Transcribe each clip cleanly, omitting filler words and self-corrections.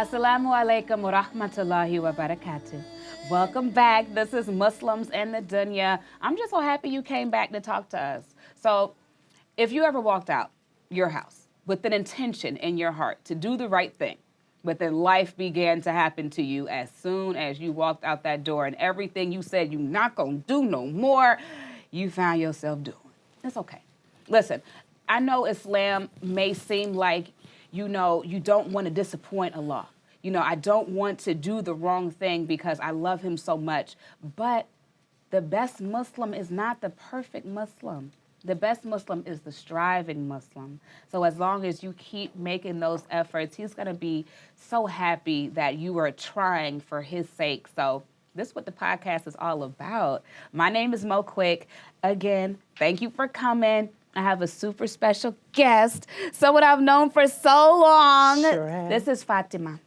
Assalamu alaikum wa rahmatullahi wa barakatuh. Welcome back. This is Muslims and the Dunya. I'm just so happy you came back to talk to us. So, if you ever walked out your house with an intention in your heart to do the right thing, but then life began to happen to you as soon as you walked out that door and everything you said you're not going to do no more, you found yourself doing. It's okay. Listen, I know Islam may seem like, you don't want to disappoint Allah. I don't want to do the wrong thing because I love him so much. But the best Muslim is not the perfect Muslim. The best Muslim is the striving Muslim. So as long as you keep making those efforts, he's going to be so happy that you are trying for his sake. So this is what the podcast is all about. My name is Mo Quick. Again, thank you for coming. I have a super special guest, someone I've known for so long. Sure. This is Fatima.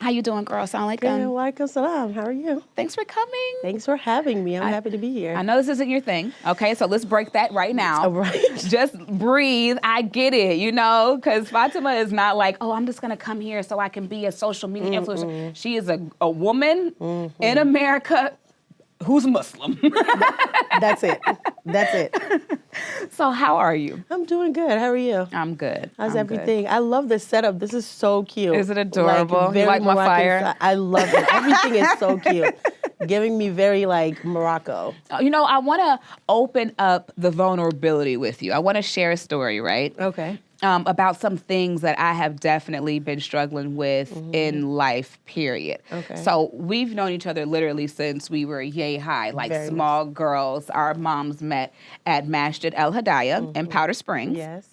How you doing, girl? Sound like Walaikum salam. How are you? Thanks for coming. Thanks for having me. I'm happy to be here. I know this isn't your thing. Okay, so let's break that right now. All right. Just breathe. I get it, because Fatima is not like, oh, I'm just going to come here so I can be a social media influencer. She is a woman in America who's Muslim. That's it. That's it. So how are you? I'm doing good. How are you? I'm good. How's I'm everything? Good. I love this setup. This is so cute. Is it adorable? Very you like my Moroccan fire? I love it. Everything is so cute. Giving me very Morocco. I want to open up the vulnerability with you. I want to share a story, right? Okay. About some things that I have definitely been struggling with in life, period. Okay. So we've known each other literally since we were yay high, like Very small girls. Our moms met at Masjid El Hidayah in Powder Springs. Yes.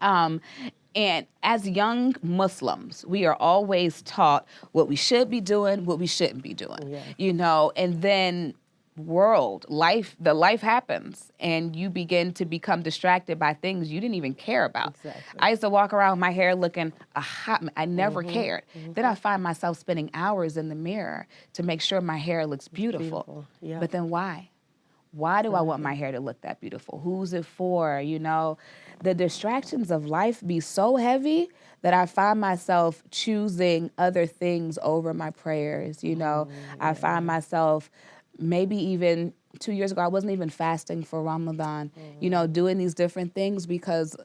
And as young Muslims, we are always taught what we should be doing, what we shouldn't be doing. Yeah. And then the life happens and you begin to become distracted by things you didn't even care about. Exactly. I used to walk around with my hair looking a hot mess. I never cared. Then I find myself spending hours in the mirror to make sure my hair looks beautiful. Yeah. But then why? Why do I want my hair to look that beautiful? Who's it for? The distractions of life be so heavy that I find myself choosing other things over my prayers. I find myself maybe even 2 years ago, I wasn't even fasting for Ramadan, doing these different things because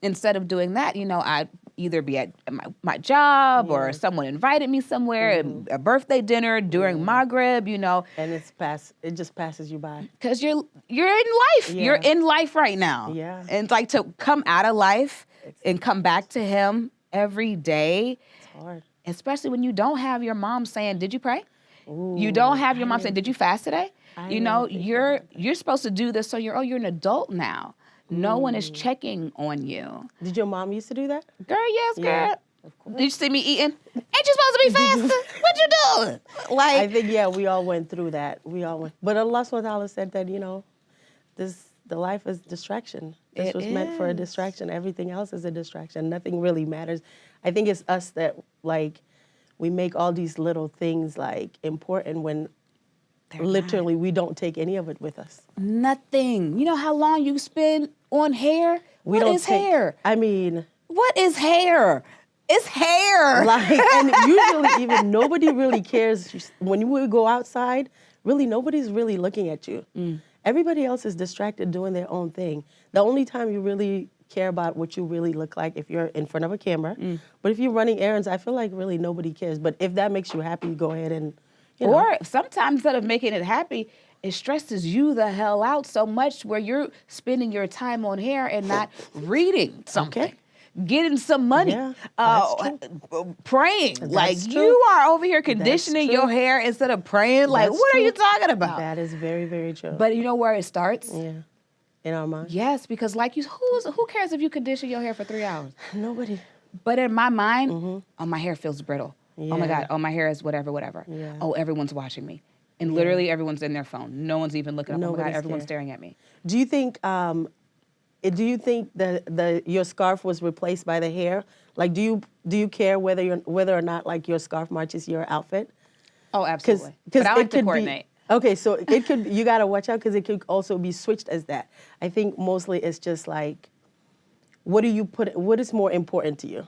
instead of doing that, I'd either be at my job or someone invited me somewhere, a birthday dinner during Maghrib, And it just passes you by. Because you're in life. Yeah. You're in life right now. Yeah. And it's like to come out of life and come back to him every day. It's hard. Especially when you don't have your mom saying, did you pray? Ooh, You don't have your mom saying, did you fast today? didn't think You're supposed to do this so you're an adult now. No one is checking on you. Did your mom used to do that? Girl, yes, girl. Yeah, of course. Did you see me eating? Ain't you supposed to be fasting? What you doing? I think, we all went through that. But Allah subhanahu wa ta'ala said that, the life is distraction. This was meant for a distraction. Everything else is a distraction. Nothing really matters. I think it's us that, we make all these little things, important when literally we don't take any of it with us. Nothing. You know how long you spend on hair? What is hair? What is hair? It's hair. And usually even nobody really cares. When you go outside, really nobody's really looking at you. Everybody else is distracted doing their own thing. The only time you really care about what you really look like if you're in front of a camera. But if you're running errands, I feel like really nobody cares. But if that makes you happy, go ahead and, Or sometimes instead of making it happy, it stresses you the hell out so much where you're spending your time on hair and not reading something. Okay. Getting some money, Yeah, that's praying. That's true. You are over here conditioning true. your hair instead of praying. That's What are true. you talking about? That is very, very true. But you know where it starts? Yeah. In our mind? Yes, because who cares if you condition your hair for 3 hours? Nobody. But in my mind, oh, my hair feels brittle. Oh my Yeah. God, oh, my hair is whatever. Yeah. Oh, everyone's watching me. And literally everyone's in their phone. No one's even looking up. Oh my God, Nobody's everyone's caring. staring at me. Do you think your scarf was replaced by the hair? Do you care whether or not your scarf matches your outfit? Oh, absolutely. But I like to coordinate. Okay, so it could, you gotta watch out because it could also be switched as that. I think mostly it's just like, what is more important to you?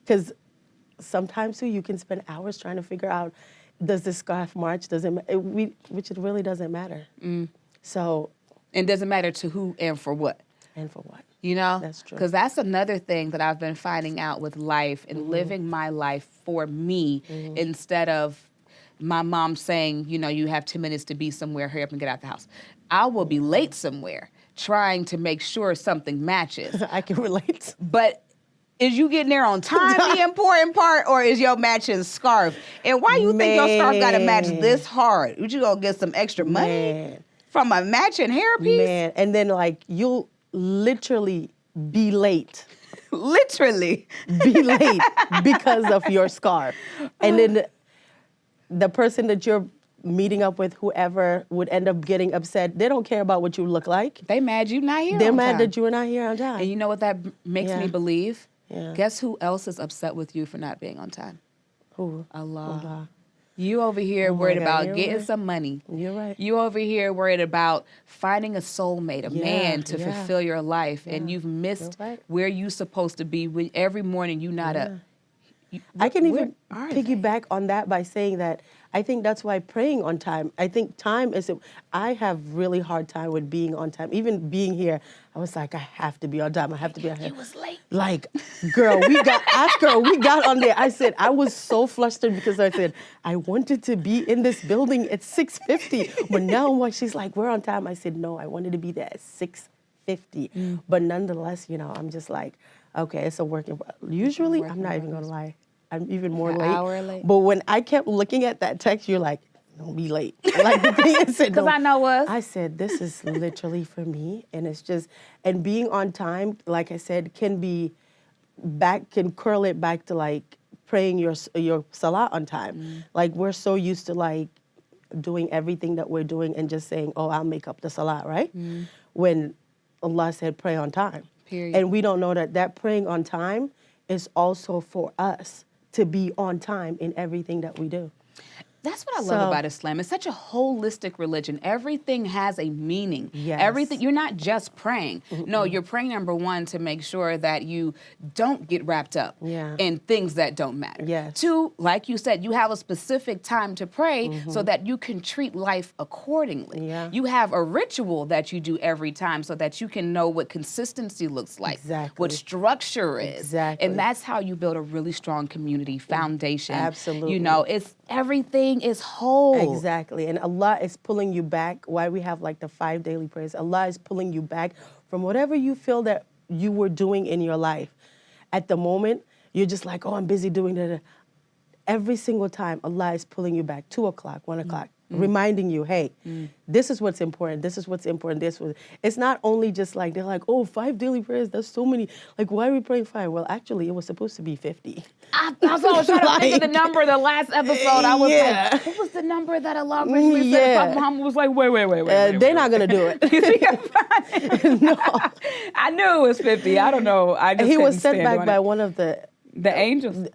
Because sometimes too, you can spend hours trying to figure out, does the scarf match? Which it really doesn't matter. So. And doesn't matter to who and for what. And for what? You know? That's true. Because that's another thing that I've been finding out with life and living my life for me instead of my mom saying, you know, you have 2 minutes to be somewhere, hurry up and get out the house. I will be late somewhere trying to make sure something matches. I can relate. But is you getting there on time the important part, or is your matching scarf? And why you think your scarf got to match this hard? Would you go get some extra money from a matching hairpiece? Man, and then like you'll literally be late. Literally. Be late because of your scarf. And then the person that you're meeting up with, whoever, would end up getting upset. They don't care about what you look like. They mad you not here They're on mad time. that you are not here on time. And you know what that makes me believe? Yeah. Guess who else is upset with you for not being on time? Who? Allah. You over here worried about getting some money. You're right. You over here worried about finding a soulmate, a man to fulfill your life, and you've missed where you supposed to be. When every morning you not up. I can even piggyback on that by saying that I think that's why praying on time. I think time is. I have really hard time with being on time. Even being here, I was like, I have to be on time. I have to be on time. You was late. Like, girl, after we got on there, I said I was so flustered because I said I wanted to be in this building at 6:50, but now she's like, we're on time. I said no, I wanted to be there at 6:50, but nonetheless, you know, I'm just like, okay, it's a working. Usually, I'm not even gonna lie. I'm even more late. Hour late. But when I kept looking at that text, you're like, don't be late. Like the thing is, because I know us. I said, this is literally for me. And it's just, and being on time, like I said, can curl it back to like praying your salah on time. Like we're so used to like doing everything that we're doing and just saying, oh, I'll make up the salah, right? When Allah said pray on time. Period. And we don't know that praying on time is also for us to be on time in everything that we do. That's what I love about Islam. It's such a holistic religion. Everything has a meaning. Yes. Everything. You're not just praying. No, you're praying, number one, to make sure that you don't get wrapped up in things that don't matter. Yes. Two, like you said, you have a specific time to pray so that you can treat life accordingly. Yeah. You have a ritual that you do every time so that you can know what consistency looks like, what structure is. Exactly. And that's how you build a really strong community foundation. Absolutely. You know, it's everything is whole. Exactly. And Allah is pulling you back. Why we have like the 5 daily prayers. Allah is pulling you back from whatever you feel that you were doing in your life. At the moment, you're just like, oh, I'm busy doing that. Every single time, Allah is pulling you back, 2 o'clock, 1 o'clock, reminding you, hey, this is what's important. This is what's important. It's not only just like, they're like, oh, 5 daily prayers, that's so many. Like, why are we praying 5? Well, actually, it was supposed to be 50. I was trying to think of the number the last episode. I was like, what was the number that Allah originally said? My mom was like, wait. They're not going to do it. No. I knew it was 50. I don't know. He was sent back by one of the angels.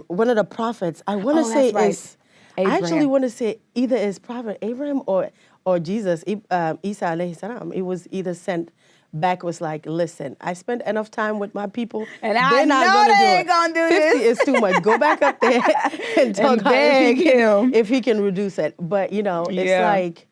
One of the prophets. I want to say is, I actually want to say either is Prophet Abraham or Jesus, Isa alayhi salam. It was either sent back, was like, listen, I spent enough time with my people. And I know they ain't going to do 50 this. is too much. Go back up there and tell God if he can reduce it. But, you know, it's like,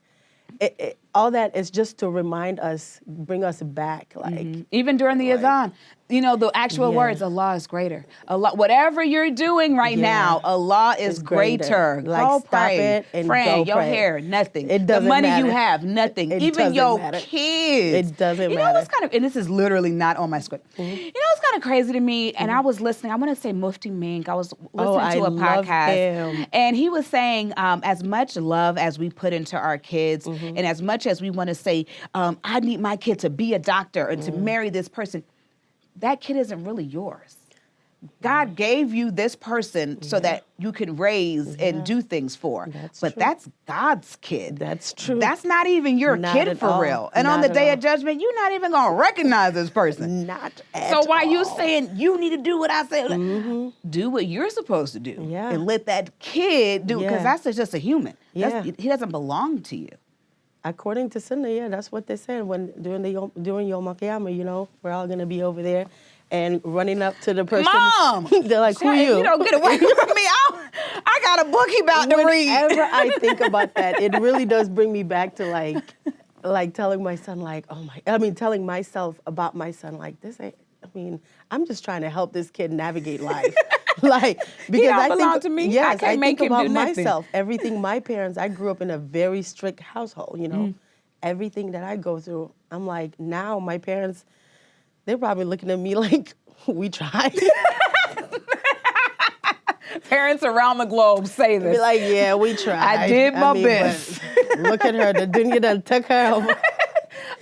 all that is just to remind us, bring us back. Like even during the adhan, you know, the actual words, Allah is greater. Allah, whatever you're doing right now, Allah is greater. Like, go stop pray. it and Friend, go your pray. hair, nothing. It doesn't the money matter. you have, nothing. It even doesn't your matter. kids. It doesn't You matter. know what's kind of, and this is literally not on my script. You know what's kind of crazy to me? And I was listening, I want to say Mufti Mink. I was listening to a podcast. And he was saying, as much love as we put into our kids, and as much as we want to say, I need my kid to be a doctor and to marry this person, that kid isn't really yours. God gave you this person so that you can raise and do things for. That's God's kid. That's true. That's not even your kid for real. And on the day of judgment, you're not even going to recognize this person. Not at all. So while you saying you need to do what I say, do what you're supposed to do. And let that kid do, because that's just a human. He doesn't belong to you. According to Sunnah, that's what they said when during Yom Kippur, you know, we're all going to be over there and running up to the person. Mom! They're like, who are If you? you don't get away from me, I got a book he about to read. Whenever I think about that, it really does bring me back to like telling my son, like, telling myself about my son, like, I'm just trying to help this kid navigate life. Like, because don't I belong think, to me. yes, I can't make think him about do nothing. myself. Everything my parents, I grew up in a very strict household, you know. Everything that I go through, I'm like, now my parents, they're probably looking at me like, we tried. Parents around the globe say this. Be like, yeah, we tried. I did my best. But look at her, the dunya done took her over.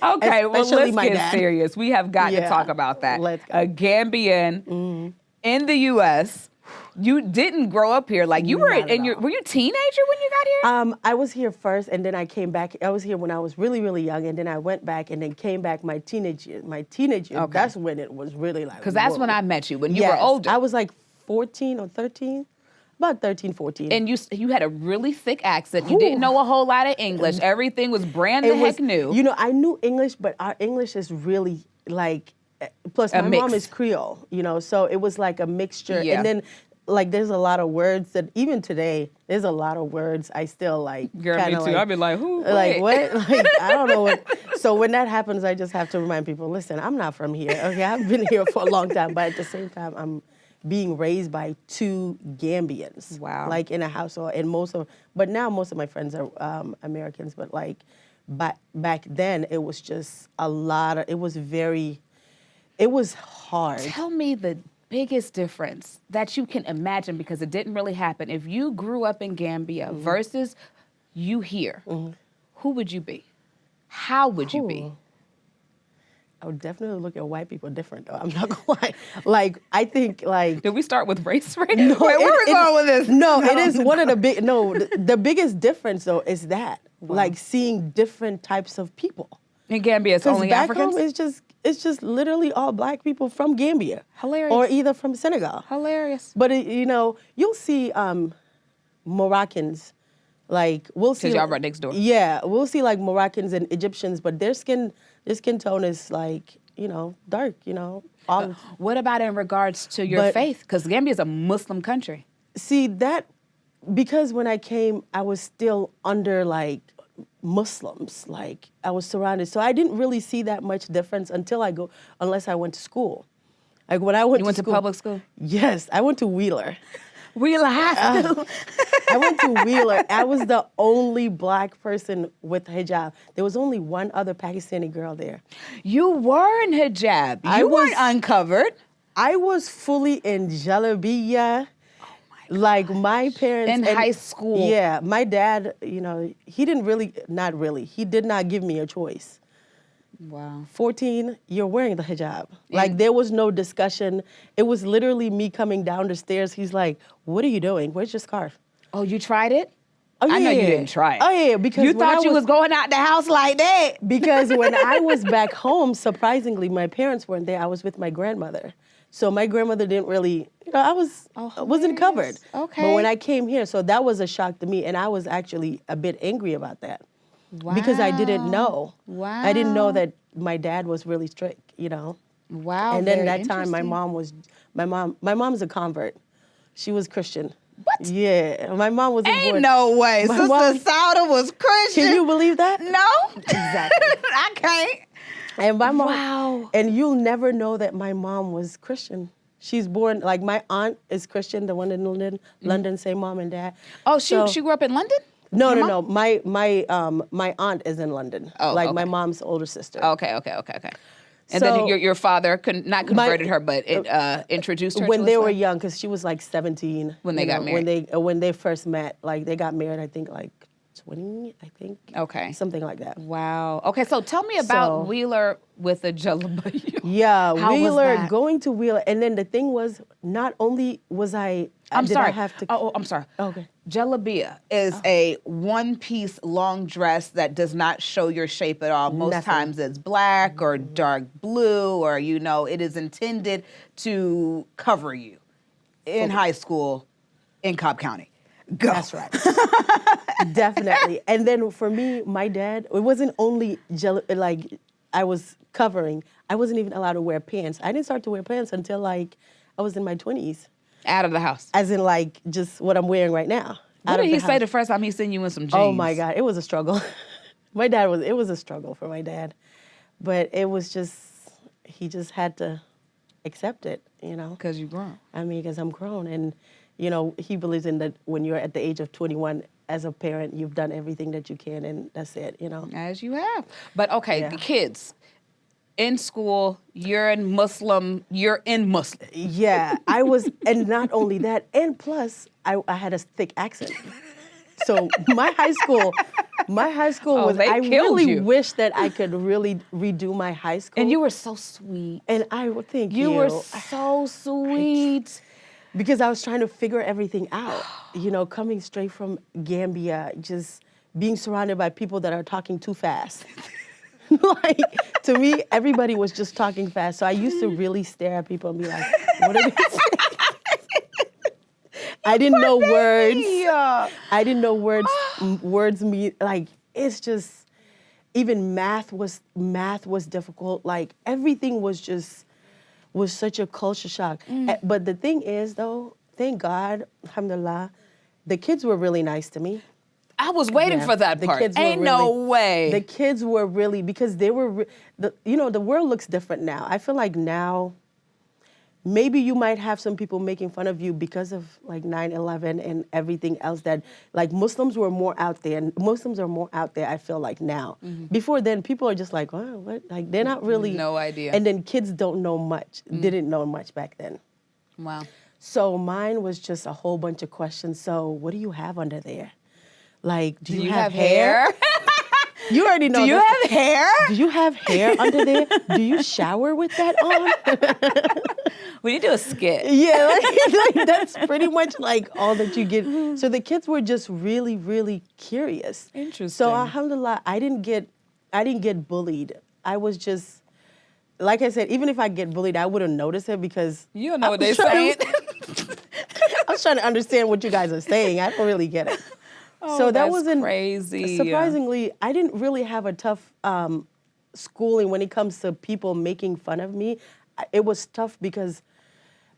Okay, well, Especially let's my get dad. serious. We have got to Yeah, talk about that. let's go. A Gambian in the U.S. You didn't grow up here. Like, you were Not at in your, all. were you a teenager when you got here? I was here first, and then I came back. I was here when I was really, really young, and then I went back, and then came back my teenage year. Okay. That's when it was really like. Because that's whoa. when I met you, when you were Yes, older. I was like 14 or 13, about 13, 14. And you had a really thick accent. You didn't know a whole lot of English. Everything was brand the heck new. You know, I knew English, but our English is really like. Plus, A my mom mix. is Creole, you know, so it was like a mixture. Yeah. And then, like, there's a lot of words that even today, there's a lot of words I still like. Girl, me kinda too. like, I'd be like, who? Like, Wait. what? Like, I don't know what. So when that happens, I just have to remind people, listen, I'm not from here. Okay, I've been here for a long time, but at the same time, I'm being raised by two Gambians. Wow. Like in a household, and but now most of my friends are Americans, but like, back then, it was just it was hard. Tell me the biggest difference that you can imagine, because it didn't really happen. If you grew up in Gambia versus you here, who would you be? How would you be? Ooh. I would definitely look at white people different, though. I'm not gonna lie. Like, I think, like... Did we start with race right No, Wait, where we going with this? No, it is one of the big... No, the biggest difference, though, is that. Wow. Like, seeing different types of people. In Gambia, it's 'Cause only back Africans? home, it's just literally all black people from Gambia. Hilarious. Or either from Senegal. Hilarious. But, you know, you'll see Moroccans, like, we'll see... 'Cause y'all right next door. Yeah, we'll see, like, Moroccans and Egyptians, but their skin tone is, like, you know, dark, you know. Olive. What about in regards to your But- faith? Because Gambia is a Muslim country. See, that, because when I came, I was still under, like, Muslims. Like, I was surrounded. So I didn't really see that much difference unless I went to school. Like, when I went You went to public school? Yes, I went to Wheeler. Wheeler High School. I went to Wheeler. I was the only black person with hijab. There was only one other Pakistani girl there. You were in hijab. I You was- weren't uncovered. I was fully in jalabiya. Like, my parents... In high school. Yeah, my dad, you know, he did not give me a choice. Wow. 14, you're wearing the hijab. Like, there was no discussion. It was literally me coming down the stairs. He's like, what are you doing? Where's your scarf? Oh, you tried it? Oh, I know you yeah. didn't try it. Oh, yeah, because You when thought I you was going out the house like that. Because when I was back home, surprisingly, my parents weren't there. I was with my grandmother. So my grandmother didn't really, you know, I wasn't covered. Okay. But when I came here, so that was a shock to me. And I was actually a bit angry about that. Because I didn't know. Wow. I didn't know that my dad was really strict, you know. Wow. And then very that time my interesting. mom's a convert. She was Christian. What? Yeah. My mom was Ain't no way. My Sister mom- Sauda was Christian. Can you believe that? No. Exactly. I can't. And my mom, Wow. and you'll never know that my mom was Christian. She's born, like, my aunt is Christian, the one in London, same mom and dad. Oh, So- she grew up in London? No, Your no, mom? no. My aunt is in London. Oh, like, okay. my mom's older sister. Okay. And So- then your father not converted her, but introduced her When to they were Islam? young, because she was like 17. When they you got know, married. When they first met, like, they got married, I think, like 20, I think. Okay. Something like that. Wow. Okay, so tell me about So- Wheeler with a jalabiya. Yeah, How was Wheeler, that? going to Wheeler. And then the thing was, not only was I I'm did sorry. I have to... Oh, I'm sorry. Okay. Jalabiya is a one-piece long dress that does not show your shape at all. Most Nothing. times it's black or dark blue, or, you know, it is intended to cover you in high school in Cobb County. Go. That's right. Definitely. And then for me, my dad, it wasn't only like I was covering. I wasn't even allowed to wear pants. I didn't start to wear pants until like I was in my 20s. Out of the house. As in like just what I'm wearing right now. What did he say the first time he seen you in some jeans? Oh my God, it was a struggle. It was a struggle for my dad. But it was just, he just had to accept it, you know. Because you grown. I mean, because I'm grown. And, you know, he believes in that when you're at the age of 21, as a parent, you've done everything that you can, and that's it, you know. As you have. But okay, Yeah. the kids. In school, you're in Muslim. Yeah, I was, and not only that, and plus, I had a thick accent. So my high school was, they I killed really you. wish that I could really redo my high school. And you were so sweet. And I would think You were so sweet. because I was trying to figure everything out. You know, coming straight from Gambia, just being surrounded by people that are talking too fast. Like, to me, everybody was just talking fast. So I used to really stare at people and be like, what are they saying? I didn't know words. I didn't know words mean, like, it's just, even math was difficult. Like, everything was such a culture shock. But the thing is, though, thank God, alhamdulillah, the kids were really nice to me. I was waiting for that The part. kids were Ain't no really- way. The kids were really, because they were, you know, the world looks different now. I feel like now, maybe you might have some people making fun of you because of like 9/11 and everything else that, like, Muslims were more out there, and Muslims are more out there, I feel like now. Before then, people are just like, oh, what? Like, they're not really. No idea. And then kids don't know much, didn't know much back then. Wow. So mine was just a whole bunch of questions. So what do you have under there? Like, do you have hair? You already know. Do you have hair? Do you have hair under there? Do you shower with that on? We need to do a skit. Yeah, like that's pretty much like all that you get. So the kids were just really, really curious. Interesting. So alhamdulillah, I didn't get bullied. I was just, like I said, even if I get bullied, I wouldn't notice it because You don't know I what was they're trying saying. I was trying to understand what you guys are saying. I don't really get it. So that that's wasn't crazy. Surprisingly, I didn't really have a tough schooling when it comes to people making fun of me. It was tough because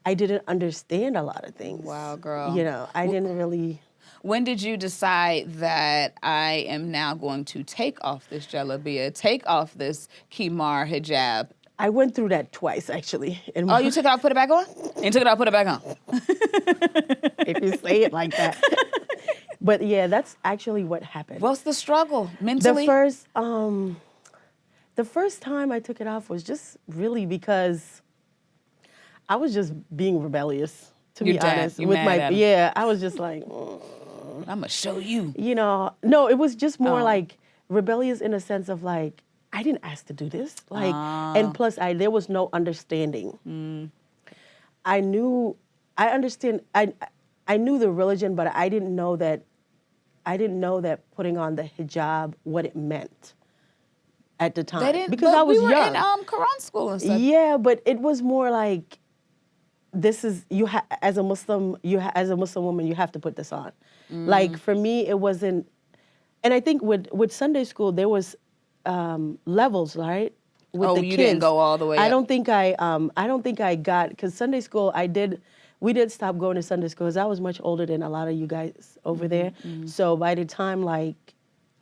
I didn't understand a lot of things. Wow, girl. You know, I didn't really. When did you decide that I am now going to take off this jalabia, take off this khimar hijab? I went through that twice, actually. And Oh, you took it off, put it back on? And took it off, put it back on. if you say it like that. But yeah, that's actually what happened. What's the struggle mentally? The first time I took it off was just really because I was just being rebellious, to be honest. You mad at him. I was just like, I'm going to show you. you know, no, it was just more Oh. like rebellious in a sense of like, I didn't ask to do this. Like, and plus there was no understanding. I knew the religion, but I didn't know that putting on the hijab, what it meant at the time. They didn't, because but I was we were young. in Quran school and stuff. Yeah, but it was more like, this is, as a Muslim woman, you have to put this on. Like, for me, it wasn't, and I think with Sunday school, there was levels, right? With the you kids. didn't go all the way I up. don't think I got, because Sunday school, we did stop going to Sunday school because I was much older than a lot of you guys over there. So by the time, like,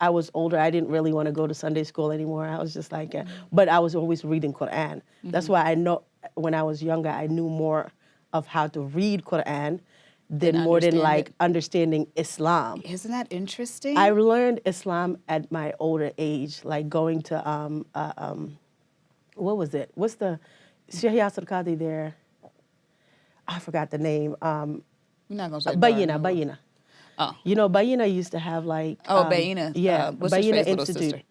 I was older, I didn't really want to go to Sunday school anymore. I was just like, but I was always reading Quran. That's why I know when I was younger, I knew more of how to read Quran than more than understand like it. understanding Islam. Isn't that interesting? I learned Islam at my older age, like going to what was it? What's the Sheikh Yasser Qadi there? I forgot the name. You're not going to say Bayina. Oh. You know, Bayina used to have like Bayina. Yeah, What's his Bayina face, little Institute. sister?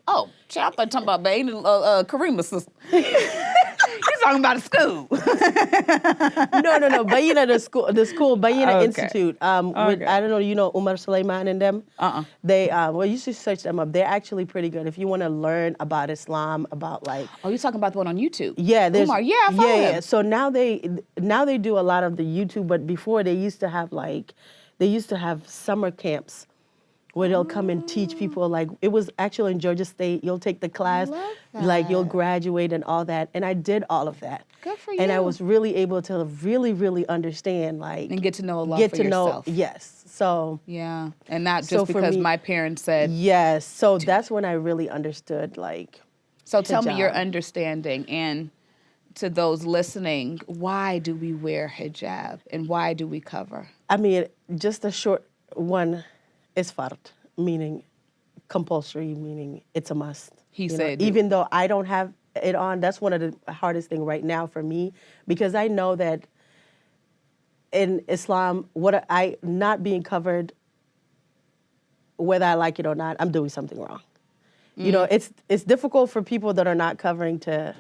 Oh, child, I thought talking about Bayina, Karima's sister. You're talking about a school. No. Bayina, the school, Bayina Okay. Institute. With, Okay. I don't know, you know Umar Suleiman and them? They, you should search them up. They're actually pretty good. If you want to learn about Islam, about like. Oh, you're talking about the one on YouTube? Yeah, there's. Umar, yeah, I follow him. So now they do a lot of the YouTube, but before they used to have summer camps where they'll come and teach people. Like, it was actually in Georgia State. You'll take the class, love like you'll that. graduate and all that. And I did all of that. Good for And I you. was really able to really understand, like, And get to know Allah get for to know, yourself. yes. So Yeah, and not So just for because me- my parents said. yes, so that's when I really understood, like, So tell me your hijab. understanding, and to those listening, why do we wear hijab and why do we cover? I mean, just a short one is fard, meaning compulsory, meaning it's a must. He You know, said do. even though I don't have it on, that's one of the hardest thing right now for me, because I know that in Islam, what I not being covered, whether I like it or not, I'm doing something wrong. You know, it's difficult for people that are not covering to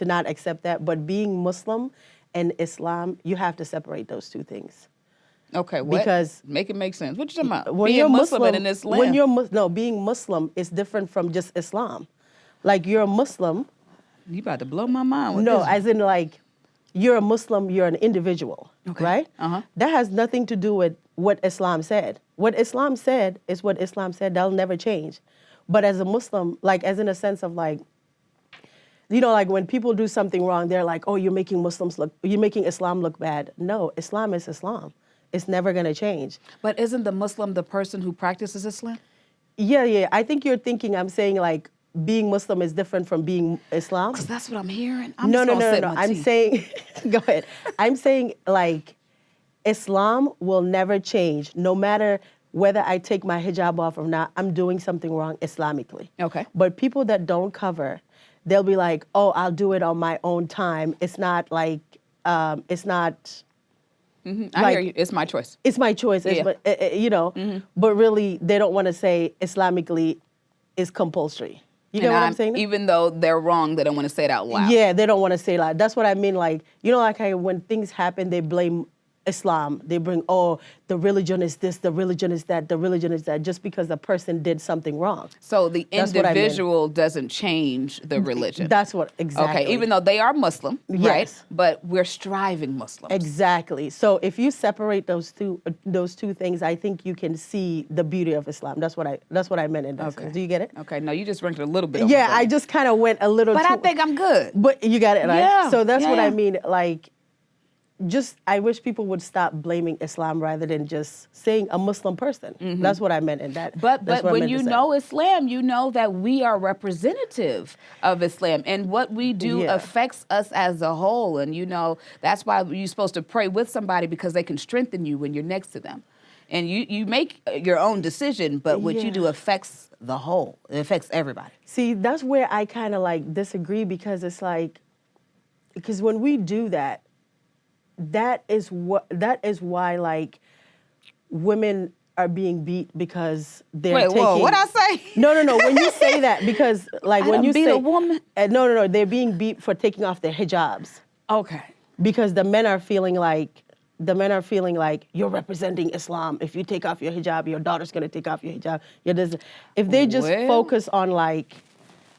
not accept that, but being Muslim and Islam, you have to separate those two things. Okay, what? Because Make it make sense. What you talking about? when Being you're Muslim Muslim, and in Islam. when you're being Muslim is different from just Islam. Like, you're a Muslim, You about to blow my mind with no, this. as in, like, you're a Muslim, you're an individual, Okay. right? Uh-huh. That has nothing to do with what Islam said. What Islam said is what Islam said. That'll never change. But as a Muslim, like, as in a sense of, like, you know, like, when people do something wrong, they're like, oh, you're making Islam look bad. No, Islam is Islam. It's never gonna change. But isn't the Muslim the person who practices Islam? Yeah. I think you're thinking I'm saying, like, being Muslim is different from being Islam. Because that's what I'm hearing. I'm No. just gonna sip my I'm tea. saying, go ahead. I'm saying, like, Islam will never change. No matter whether I take my hijab off or not, I'm doing something wrong Islamically. Okay. But people that don't cover, they'll be like, oh, I'll do it on my own time. It's not like, it's not, I hear you. It's my choice. it's my choice. It's, Yeah. but, you know, but really, they don't want to say Islamically is compulsory. You get And what I'm saying? Even though they're wrong, they don't want to say it out loud. Yeah, they don't want to say that. That's what I mean. Like, you know, like, when things happen, they blame Islam. They bring, oh, the religion is this, the religion is that, the religion is that, just because the person did something wrong. So the That's what I meant. individual doesn't change the religion. That's what, exactly. Okay, even though they are Muslim, right? Yes. But we're striving Muslims. Exactly. So if you separate those two things, I think you can see the beauty of Islam. That's what I meant in that sense. Do you get it? Okay, no, you just sprinkled a little bit. Yeah, over I me. just kind of went a little But too. I think I'm good. But you got it, right? Yeah, So that's what yeah. I mean. Like, just, I wish people would stop blaming Islam rather than just saying a Muslim person. That's what I meant in that. But that's what I when meant you to say. know Islam, you know that we are representative of Islam, and what we do Yeah. affects us as a whole. And you know that's why you're supposed to pray with somebody, because they can strengthen you when you're next to them. And you make your own decision, but what you do affects the whole. It affects everybody. See, that's where I kind of, like, disagree, because it's like, because when we do that, that is why, like, women are being beat because they're Wait, taking. whoa, what'd I say? No. When you say that, because, like, I when don't you beat say a woman? no, they're being beat for taking off their hijabs, Okay. because the men are feeling like you're representing Islam. If you take off your hijab, your daughter's gonna take off your hijab. If they just Well. focus on, like,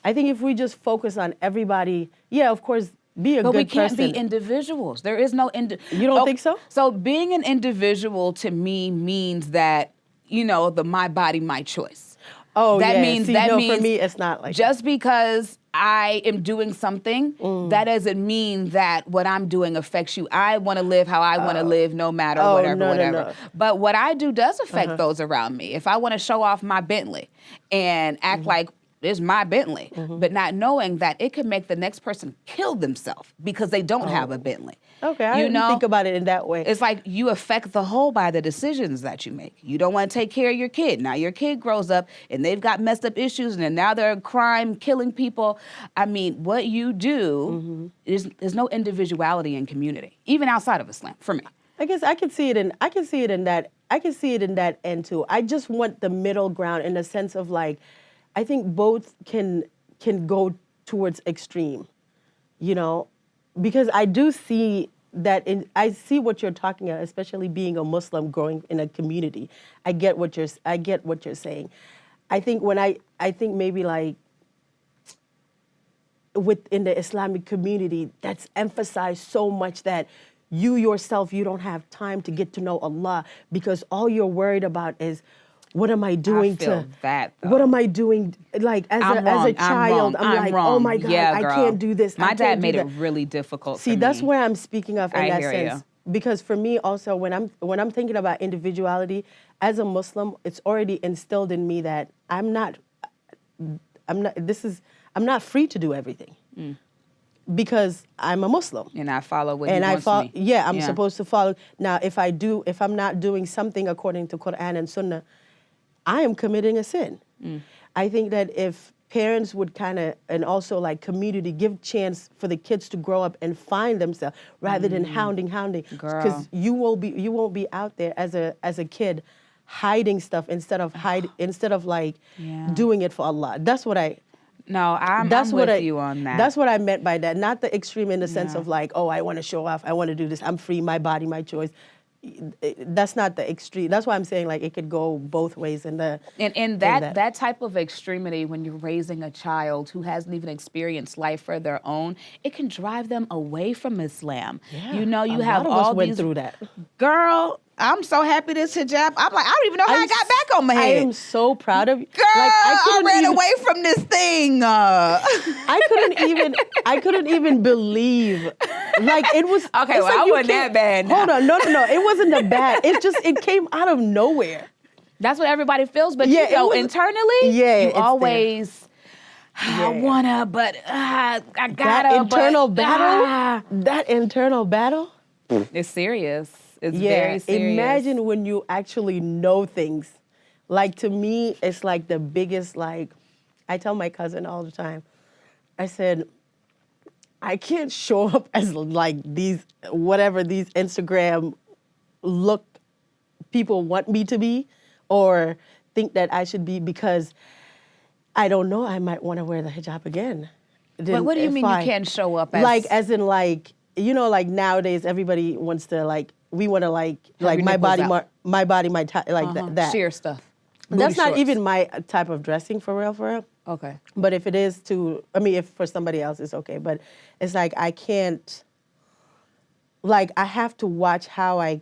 I think if we just focus on everybody, yeah, of course, be a But good we can't person. be individuals. There is no You don't think so? So being an individual to me means that, you know, the my body, my choice. Oh, that yeah. means See, that no, means for me, it's not like just because I am doing something, that doesn't mean that what I'm doing affects you. I want to live how I want to live, no matter Oh, whatever, no, no, whatever. no. But what I do does affect those around me. If I want to show off my Bentley and act like it's my Bentley, but not knowing that it could make the next person kill themselves because they don't have a Bentley. Okay, I didn't think about it in that way. It's like you affect the whole by the decisions that you make. You don't want to take care of your kid. Now your kid grows up and they've got messed up issues, and then now they're in crime, killing people. I mean, what you do there's no individuality in community, even outside of Islam, for me. I guess I can see it in that end too. I just want the middle ground, in the sense of, like, I think both can go towards extreme, you know, because I do see that I see what you're talking about, especially being a Muslim growing in a community. I get what you're saying. I think I think maybe, like, within the Islamic community, that's emphasized so much that you yourself, you don't have time to get to know Allah, because all you're worried about is what am I doing feel that, though. what am I doing like as a child? I'm like, wrong. oh my God, yeah, I girl. can't do this. My I dad can't do made it that. really difficult See, for me. that's where I'm speaking of in I that hear sense. you. Because for me also when I'm thinking about individuality as a Muslim, it's already instilled in me that I'm not free to do everything. Because I'm a Muslim. And I follow what And he I wants follow, me. yeah, I'm supposed to follow. Now, if I'm not doing something according to Quran and Sunnah, I am committing a sin. I think that if parents would kind of, and also like community, give chance for the kids to grow up and find themselves rather than hounding, Girl. because you won't be out there as a kid hiding stuff instead of like Yeah. doing it for Allah. That's what I. No, I'm with you on that. That's what I meant by that. Not the extreme in the sense Yeah. of like, oh, I want to show off. I want to do this. I'm free. My body, my choice. That's not the extreme. That's why I'm saying like it could go both ways in the. And that type of extremity, when you're raising a child who hasn't even experienced life for their own, it can drive them away from Islam. Yeah, You know, you a have lot of us all went these. through that. Girl, I'm so happy this hijab. I'm like, I don't even know how I got back on my I head. am so proud of you. Girl, I ran away from this thing. I couldn't even believe. Like it was. Okay, it's well, like I you wasn't that bad now. Hold on, no. It wasn't that bad. It came out of nowhere. That's what everybody feels, but Yeah, you know, it was- internally, Yeah, you it's there. always, I wanna, but I gotta. That internal but, battle. That internal battle. It's serious. It's Yeah, very serious. imagine when you actually know things. Like to me, it's like the biggest like. I tell my cousin all the time. I said, I can't show up as like these Instagram look people want me to be, or think that I should be, because I don't know. I might want to wear the hijab again. But what do you mean you can't show up as like as in like like nowadays everybody wants to like we want to like your my nipples body out. my body my like that. sheer stuff? That's Booty not shorts. even my type of dressing for real. Okay. But if it is if for somebody else it's okay. But it's like I can't, like I have to watch how and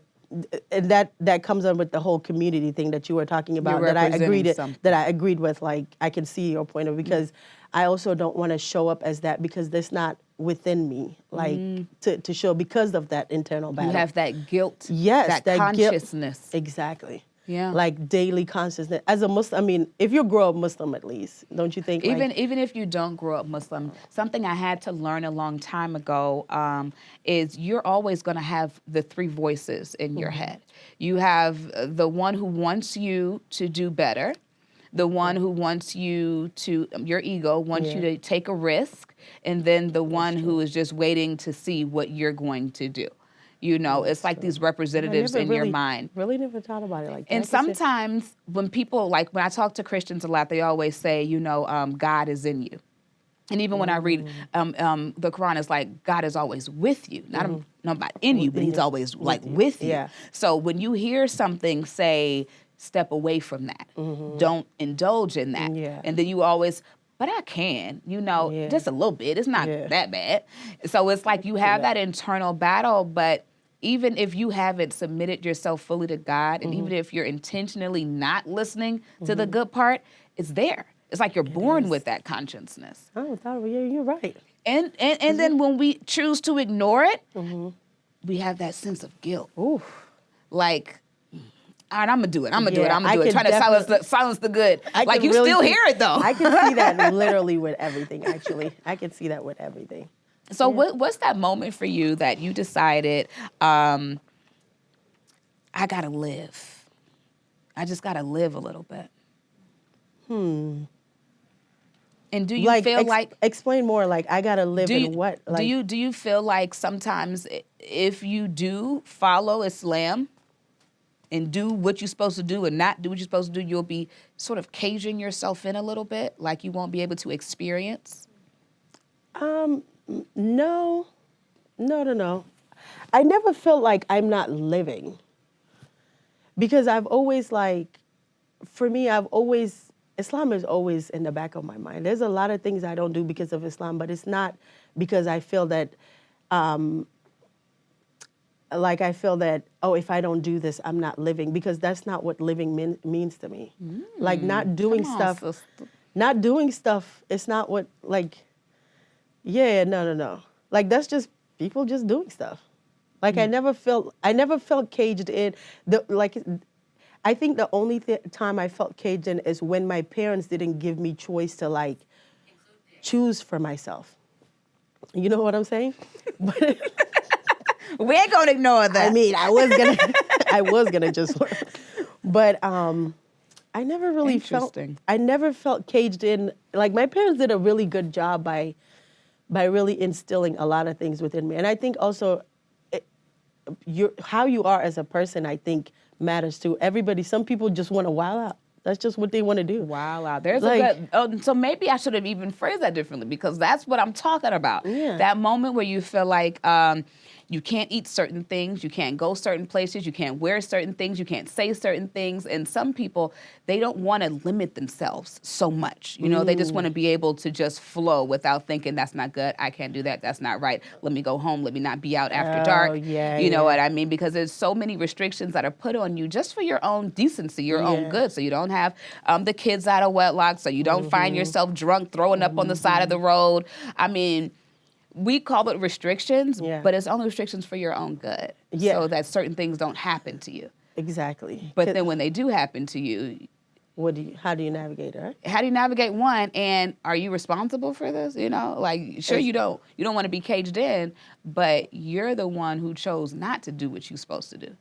that comes on with the whole community thing that you were talking about. You're That I representing something. that I agreed with. Like I can see your point of, because I also don't want to show up as that, because that's not within me. Like to show, because of that internal battle. You have that guilt. Yes, that guilt. consciousness. Exactly. Yeah. Like daily consciousness. As a Muslim, I mean, if you grow up Muslim at least, don't you think? Even if you don't grow up Muslim, something I had to learn a long time ago is you're always going to have the three voices in your head. You have the one who wants you to do better, the one who wants you to, your ego wants you to take a risk, and then the one who is just waiting to see what you're going to do. You know, it's like these representatives in your mind. Really never thought about it like that. And sometimes when people, like when I talk to Christians a lot, they always say, God is in you. And even when I read the Quran, it's like God is always with you. Not about in you, but he's always like with you. Yeah. So when you hear something say, step away from that. Don't indulge in that. Yeah. And then you always, but I can, just a little bit. It's not that bad. So it's like you have that internal battle, but even if you haven't submitted yourself fully to God, and even if you're intentionally not listening to the good part, it's there. It's like you're born with that consciousness. I thought, yeah, you're right. And then when we choose to ignore it, we have that sense of guilt. Oof. Like, all right, I'm gonna do it. I'm gonna do it. Yeah, I'm gonna do it. Trying to silence the good. Like you really still hear it though. I can see that literally with everything. Actually, I can see that with everything. So what's that moment for you that you decided, I gotta live. I just gotta live a little bit. And do you feel like explain more? Like I gotta live in what? Like, do you feel like sometimes if you do follow Islam and do what you're supposed to do and not do what you're supposed to do, you'll be sort of caging yourself in a little bit, like you won't be able to experience? No. I never felt like I'm not living, because I've always Islam is always in the back of my mind. There's a lot of things I don't do because of Islam, but it's not because I feel that like I feel that, oh, if I don't do this, I'm not living, because that's not what living means to me. Like not doing Come on, stuff, sister. not doing stuff, it's not what, like, yeah, no. Like that's just people just doing stuff. Like I never felt caged in. I think the only time I felt caged in is when my parents didn't give me choice to like choose for myself. You know what I'm saying? But We ain't gonna ignore that. I mean, I was gonna just, but I never really felt. Interesting. I never felt caged in. Like my parents did a really good job by really instilling a lot of things within me, and I think also, how you are as a person, I think matters too. Everybody, some people just want to wild out. That's just what they want to do. Wow. There's Like- a good. Oh, so maybe I should have even phrased that differently, because that's what I'm talking about. Yeah. That moment where you feel like you can't eat certain things, you can't go certain places, you can't wear certain things, you can't say certain things. And some people, they don't want to limit themselves so much. You know, they just want to be able to just flow without thinking that's not good, I can't do that, that's not right. Let me go home, let me not be out after dark. Yeah, you know yeah. what I mean? Because there's so many restrictions that are put on you just for your own decency, your own good. So you don't have the kids out of wedlock, so you don't find yourself drunk, throwing up on the side of the road. I mean, we call it restrictions, but it's only restrictions for your own good. Yeah. So that certain things don't happen to you. Exactly. But then when they do happen to you, How do you navigate it? Right? how do you navigate one? And are you responsible for this? You know, like sure you don't want to be caged in, but you're the one who chose not to do what you're supposed to do.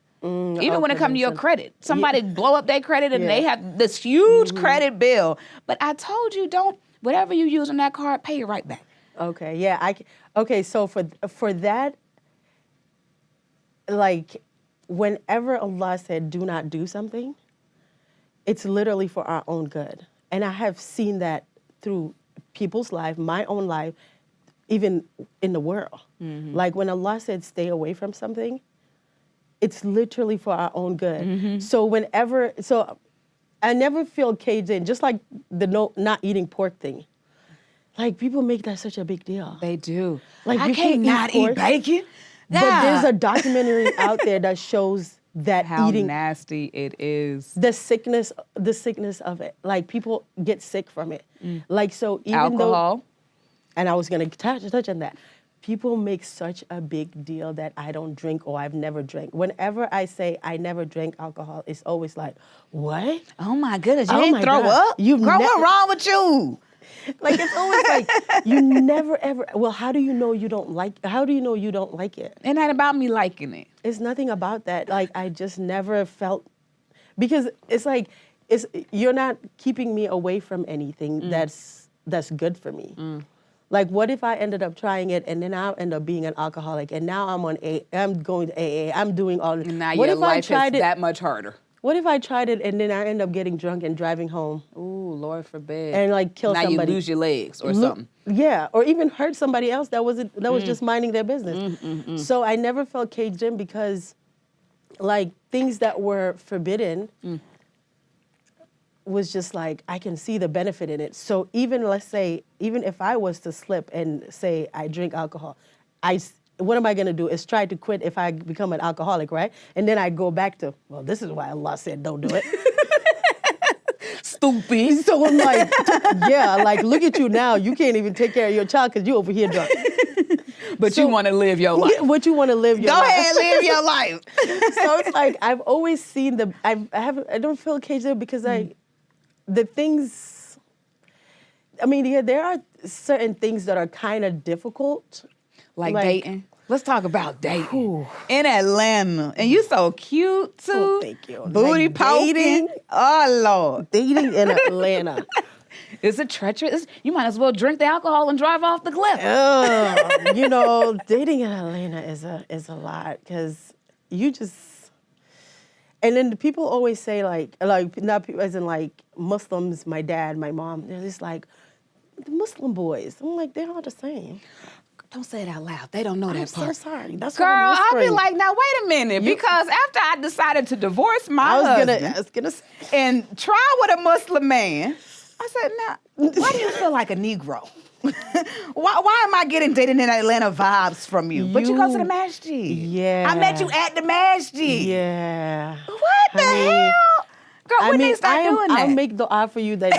Even when it comes to your credit, somebody blow up their credit and they have this huge credit bill. But I told you, don't, whatever you use on that card, pay it right back. Okay, yeah, okay, so for that, like, whenever Allah said, do not do something, it's literally for our own good. And I have seen that through people's life, my own life, even in the world. Like, when Allah said, stay away from something, it's literally for our own good. So I never feel caged in, just like the not eating pork thing. Like, people make that such a big deal. They do. Like, I you can't not eat pork, bacon. But there's a documentary out there that shows that How eating nasty it is. the sickness of it. Like, people get sick from it. Like, so even Alcohol. though, and I was gonna touch on that. People make such a big deal that I don't drink or I've never drank. Whenever I say I never drank alcohol, it's always like, what? Oh my goodness, you Oh didn't my throw God. up? You've Girl, ne- what's wrong with you? Like, it's always like, you never ever, well, how do you know you don't like it? Ain't that about me liking it? It's nothing about that. Like, I just never felt, because it's like, you're not keeping me away from anything that's good for me. Like, what if I ended up trying it and then I'll end up being an alcoholic and now I'm going to AA, I'm doing all this. And now What your if I life is tried it? that much harder. What if I tried it and then I end up getting drunk and driving home Ooh, Lord forbid. and like kill now somebody? you lose your legs or something. Yeah, or even hurt somebody else that was just minding their business. So I never felt caged in because, like, things that were forbidden was just like, I can see the benefit in it. So even, let's say, even if I was to slip and say I drink alcohol, what am I going to do is try to quit if I become an alcoholic, right? And then I go back to, well, this is why Allah said don't do it. Stupid. So I'm like, yeah, like, look at you now. You can't even take care of your child because you over here drunk. But you want to live your life. Yeah, what you want to live your Go life. ahead, live your life. So it's like, I've always seen I don't feel caged in because the things, I mean, yeah, there are certain things that are kind of difficult. Like dating. Let's talk about dating. In Atlanta. And you so cute, too. Oh, thank you. Booty Like poking. dating? Oh, Lord. Dating in Atlanta. Is it treacherous? You might as well drink the alcohol and drive off the cliff. You know, dating in Atlanta is a lot because you just, and then the people always say like not people as in like Muslims, my dad, my mom, they're just like, the Muslim boys. I'm like, they're all the same. Don't say it out loud. They don't know that I'm part. so sorry. That's Girl, what I'm I'll be whispering. like, now wait a minute, because after I decided to divorce my husband I was gonna say. and try with a Muslim man, I said, "Now, why do you feel like a Negro? why am I getting dating in Atlanta vibes from you? But you go to the masjid. Yeah. I met you at the masjid. Yeah. What the hell? Girl, when they start doing that? I'll make dua for you that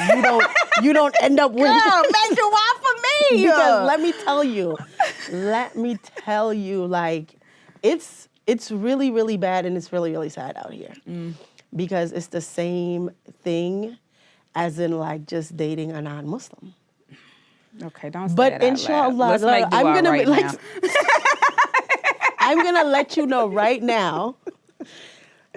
you don't end up with. Girl, make dua for me. Because let me tell you, like, it's really, really bad and it's really, really sad out here. Because it's the same thing as in like just dating a non-Muslim. Okay, don't say But that out inshallah, loud. Let's make dua I'm gonna right like, now. I'm gonna let you know right now.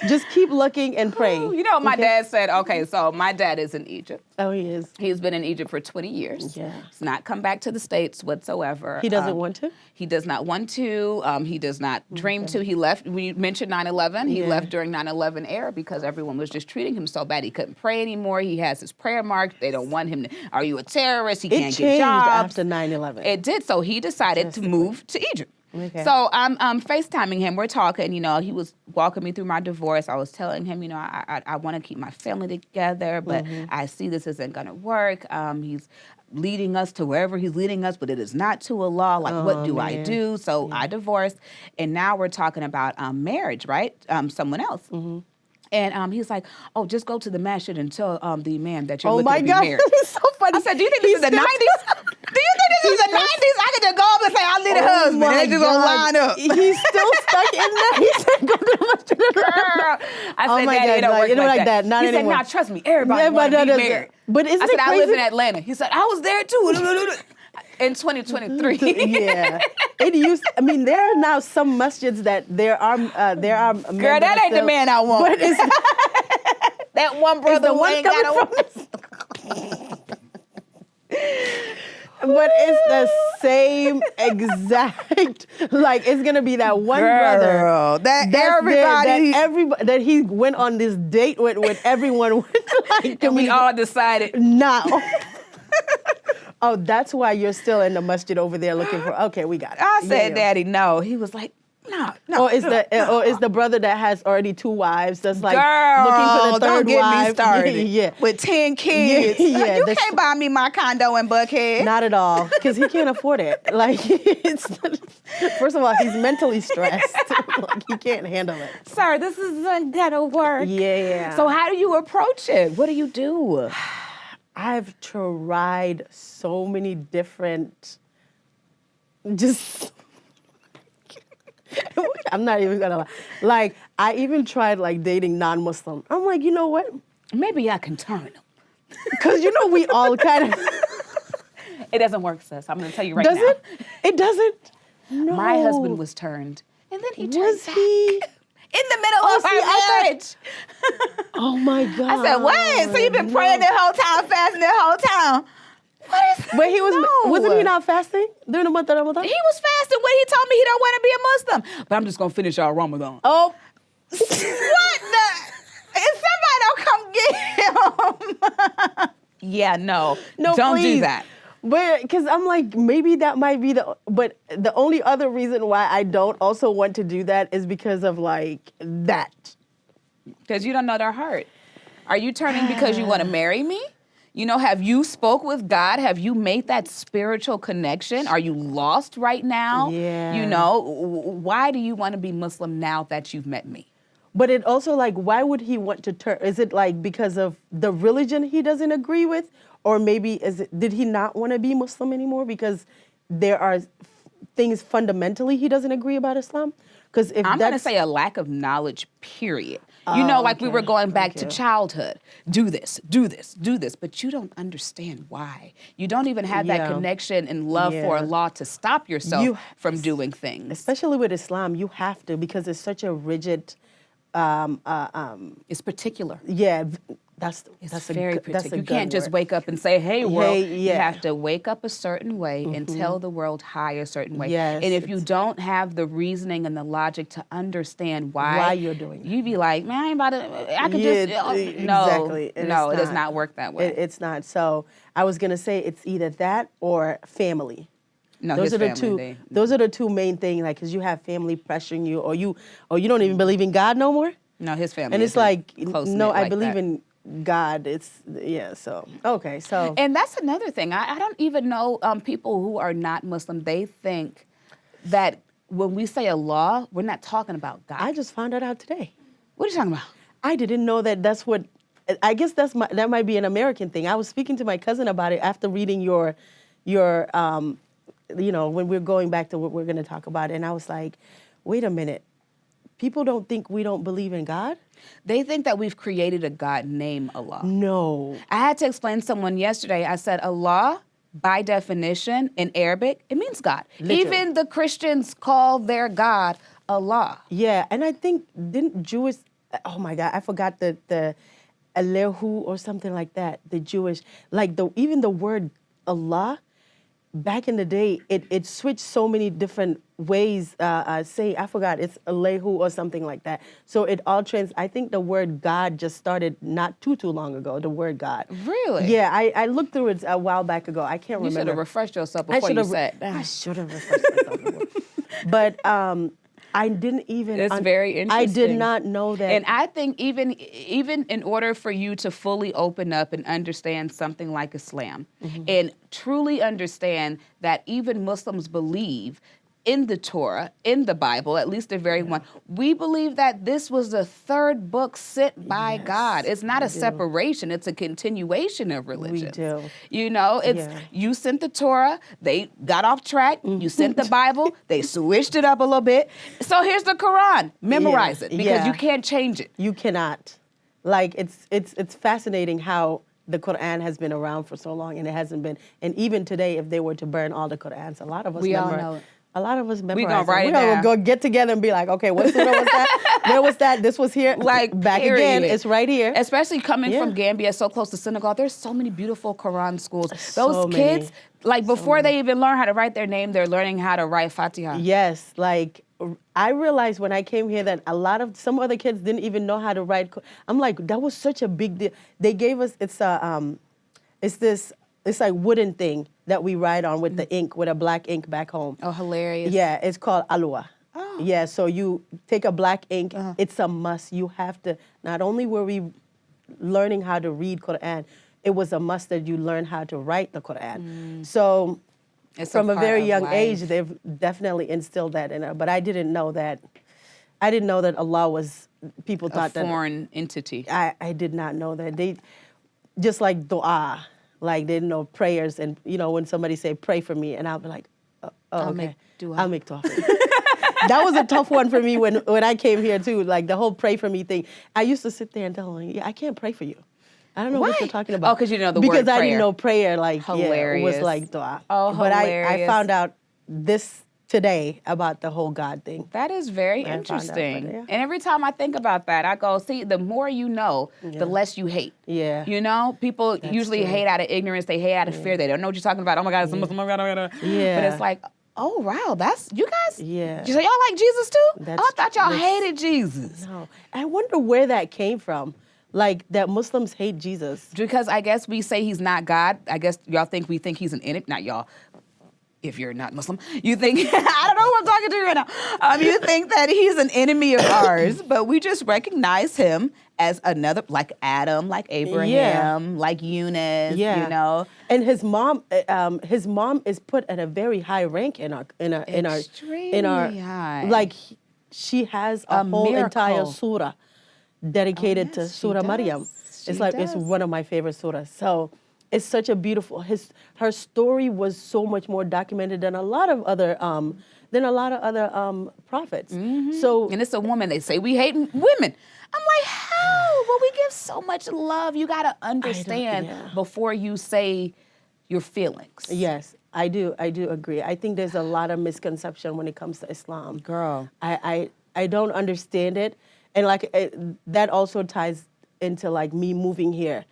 Just keep looking and praying. You know what my dad said? Okay, so my dad is in Egypt. Oh, he is. He's been in Egypt for 20 years. Yeah. He's not come back to the States whatsoever. He doesn't want to? He does not want to. He does not dream to. He left, we mentioned 9/11. He left during 9/11 era because everyone was just treating him so bad. He couldn't pray anymore. He has his prayer mark. They don't want him to, are you a terrorist? He can't get jobs. After 9/11. It did. So he decided to move to Egypt. Okay. So I'm FaceTiming him. We're talking. You know, he was walking me through my divorce. I was telling him, you know, I want to keep my family together, but I see this isn't going to work. He's leading us to wherever he's leading us, but it is not to Allah. Like, what do I do? So I divorced, and now we're talking about marriage, right? Someone else. And he's like, oh, just go to the masjid and tell the imam that you're looking to be married. It's so funny. I said, do you think this is the 90s? Do you think this is the 90s? I could just go up and say, I need a husband. And they just gonna line up. He's still stuck in there. He said, go to the masjid. Girl. I said, my Daddy, God, it don't like, work it don't like like that. Not he anymore. said, nah, trust me, everybody want to be married. But isn't I said, it I crazy? live in Atlanta. He said, I was there too. In 2023. Yeah, it used. I mean, there are now some masjids that there are. Girl, that ain't the man I want. But it's that one brother the who one ain't got But it's the same exact. Like, it's gonna be that one brother Girl, that that he went on this date with everyone. Like, And we all decided. now. Oh, that's why you're still in the masjid over there looking for. Okay, we got it. I said, Yeah. Daddy, no. He was like, no. Or is the brother that has already 2 wives that's like Girl, looking for the 3rd don't get wife? me started. Yeah. With 10 kids. Yeah, You that's- can't buy me my condo in Buckhead. Not at all, because he can't afford it. Like, first of all, he's mentally stressed. Like, he can't handle it. Sir, this isn't gonna work. Yeah. So how do you approach it? What do you do? I've tried so many different, just, I'm not even gonna lie. Like, I even tried like dating non-Muslim. I'm like, you know what? Maybe I can turn them. Because you know we all kind of, It doesn't work, sis. I'm gonna tell you right does now. it? It doesn't? No. My husband was turned. And then he turned Was back. he? In the middle of see, our marriage. Oh my God. I said, what? So you've been praying the whole time, fasting the whole time? What is But he was, No. wasn't he not fasting during the month of Ramadan? He was fasting when he told me he don't want to be a Muslim. But I'm just gonna finish our Ramadan. Oh, What the? If somebody don't come get him. Yeah, no. no, Don't please. do that. But because I'm like, maybe that might be but the only other reason why I don't also want to do that is because of like that. Because you don't know their heart. Are you turning because you want to marry me? You know, have you spoke with God? Have you made that spiritual connection? Are you lost right now? Yeah. You know, why do you want to be Muslim now that you've met me? But it also like, why would he want to turn? Is it like because of the religion he doesn't agree with? Or maybe did he not want to be Muslim anymore because there are things fundamentally he doesn't agree about Islam? Because if I'm going to say a lack of knowledge, period. You know, like we were going back to childhood. Do this, do this, do this. But you don't understand why. You don't even have that connection and love for Allah to stop yourself from doing things. especially with Islam, you have to because it's such a rigid. It's particular. Yeah, that's It's a very good, that's particular. a You good can't just word. wake up and say, hey, world. Hey, You yeah. have to wake up a certain way and tell the world hi a certain way. Yes, and if you don't have the reasoning and the logic to understand why you're doing it. you'd be like, man, I ain't about to, I could Yeah, just, no, exactly. no, it does not work that way. It's not. So I was gonna say it's either that or family. no, Those his are the family, two. they- Those are the two main things. Like, cause you have family pressuring you, or you don't even believe in God no more. no, his family And it's isn't like, close-knit no, I like believe that. in God. So okay, so And that's another thing. I don't even know people who are not Muslim. They think that when we say Allah, we're not talking about God. I just found that out today. What are you talking about? I didn't know that that's what. I guess that might be an American thing. I was speaking to my cousin about it after reading your when we're going back to what we're going to talk about, and I was like, wait a minute, people don't think we don't believe in God? They think that we've created a God named Allah. No. I had to explain to someone yesterday. I said Allah, by definition, in Arabic, it means God. Literal. Even the Christians call their God Allah. Yeah, and I think didn't Jewish. Oh my God, I forgot the Alehu or something like that. The Jewish, like even the word Allah. Back in the day, it switched so many different ways. I forgot, it's Alehu or something like that. So it all I think the word God just started not too long ago, the word God. Really? Yeah, I looked through it a while back ago. I can't You remember. should have refreshed yourself before you said that. I should have refreshed myself. But I didn't even. It's very interesting. I did not know that. And I think even in order for you to fully open up and understand something like Islam, and truly understand that even Muslims believe in the Torah, in the Bible, at least the very one, we believe that this was the third book sent by God. It's not a separation, it's a continuation of religion. We do. You know, you sent the Torah, they got off track, you sent the Bible, they switched it up a little bit. So here's the Quran. Memorize it because you can't change it. You cannot. Like it's fascinating how the Quran has been around for so long and it hasn't been. And even today, if they were to burn all the Qurans, a lot of us memorize. A lot of us memorize. We gonna write it down. We're gonna get together and be like, okay, what surah was that? Where was that? This was here. Like back period. again. It's right here. Especially coming from Gambia, so close to Senegal. There's so many beautiful Quran schools. So Those many. kids, like before they even learn how to write their name, they're learning how to write Fatiha. Yes, like I realized when I came here that some other kids didn't even know how to write. I'm like, that was such a big deal. They gave us it's like wooden thing that we write on with the ink, with a black ink back home. Oh, hilarious. Yeah, it's called alua. Oh. Yeah, so you take a black ink, it's a must. You have to, not only were we learning how to read Quran, it was a must that you learn how to write the Quran. So It's from a part very of young life. age, they've definitely instilled that in her. But I didn't know that Allah was, people A thought that. foreign entity. I did not know that. They, just like dua, like they didn't know prayers. And, when somebody say, pray for me, and I'll be like, I'll okay. make dua. I'll make dua for you. That was a tough one for me when I came here too, like the whole pray for me thing. I used to sit there and tell them, yeah, I can't pray for you. I don't know what Why? you're talking about. Oh, 'cause you didn't know the because word I prayer. didn't know prayer, like, it was Hilarious. like dua. Oh, but I hilarious. found out this today about the whole God thing. That is very I found out about interesting. it, yeah. And every time I think about that, I go, see, the more you know, the less you hate. Yeah. You know, people usually true. hate out of ignorance. They hate out of fear. They don't know what you're talking about. Oh my God, it's a Muslim. Oh my God, oh my God. Yeah. But it's like, oh wow, that's you guys. Yeah. So y'all like Jesus too? That's Oh, I thought y'all that's- hated Jesus. No. I wonder where that came from. Like that Muslims hate Jesus. Because I guess we say he's not God. I guess y'all think we think he's an enemy. Not y'all. If you're not Muslim, you think, I don't know who I'm talking to right now. You think that he's an enemy of ours, but we just recognize him as another, like Adam, like Abraham, like Eunice, Yeah. you know. And his mom is put at a very high rank in our Extremely high. like she has a whole entire miracle. surah dedicated to yes, she Surah does. Maryam. She It's like it's does. one of my favorite surahs. So it's such a beautiful. Her story was so much more documented than a lot of other prophets. So And it's a woman. They say we hate women. I'm like, how? But we give so much love. You got to understand before you say your feelings. yes, I do agree. I think there's a lot of misconception when it comes to Islam. Girl. I don't understand it, and that also ties into like me moving here.